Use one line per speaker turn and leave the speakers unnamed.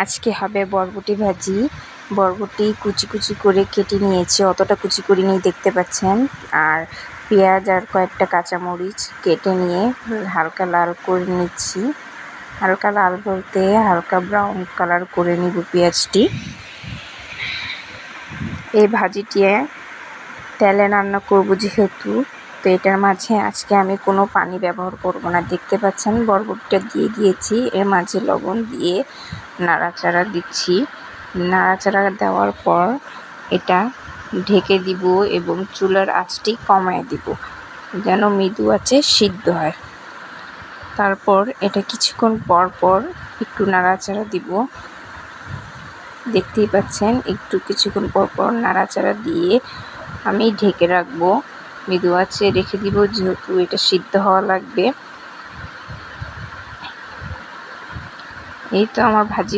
আজকে হবে বরবটি ভাজি। বরবটি কুচি কুচি করে কেটে নিয়েছি, অতটা কুচি করে নিয়ে দেখতে পাচ্ছেন। আর পেঁয়াজ আর কয়েকটা কাঁচামরিচ কেটে নিয়ে হালকা লাল করে নিচ্ছি। হালকা লাল বলতে হালকা ব্রাউন কালার করে নিব পেঁয়াজটি। এই ভাজিটি তেলে রান্না করব যেহেতু, তো এটার মাঝে আজকে আমি কোনো পানি ব্যবহার করব না। দেখতে পাচ্ছেন বরবটিটা দিয়ে দিয়েছি, এর মাঝে লবণ দিয়ে নাড়াচাড়া দিচ্ছি। নাড়াচাড়া দেওয়ার পর এটা ঢেকে দিব এবং চুলার আঁচটি কমায় দিব যেন মৃদু আঁচে সিদ্ধ হয়। তারপর এটা কিছুক্ষণ পর পর একটু নাড়াচাড়া দিব। দেখতেই পাচ্ছেন কিছুক্ষণ পর পর নাড়াচাড়া দিয়ে আমি ঢেকে রাখবো, মৃদু আঁচে রেখে দিব যেহেতু এটা সিদ্ধ হওয়া লাগবে। এই তো আমার ভাজি